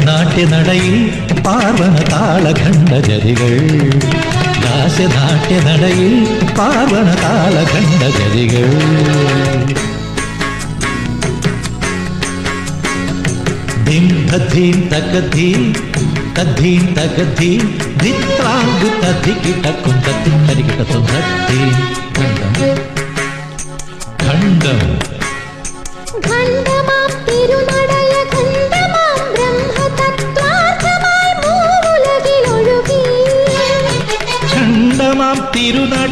നാട്യനടയിൽ Parvana താളഖണ്ഡ ജരികൾ ലാസ്യനാട്യനടയിൽ Parvana താളഖണ്ഡ ജരികൾ ധിം ധീം തകധീം തദ്ധീം തകധീം ധിത്രാംഗു തധികിടക്കും തത്തിത്തരികിടത്തും ധീം Khandam Khandam ഖണ്ഡമാം തിരുനട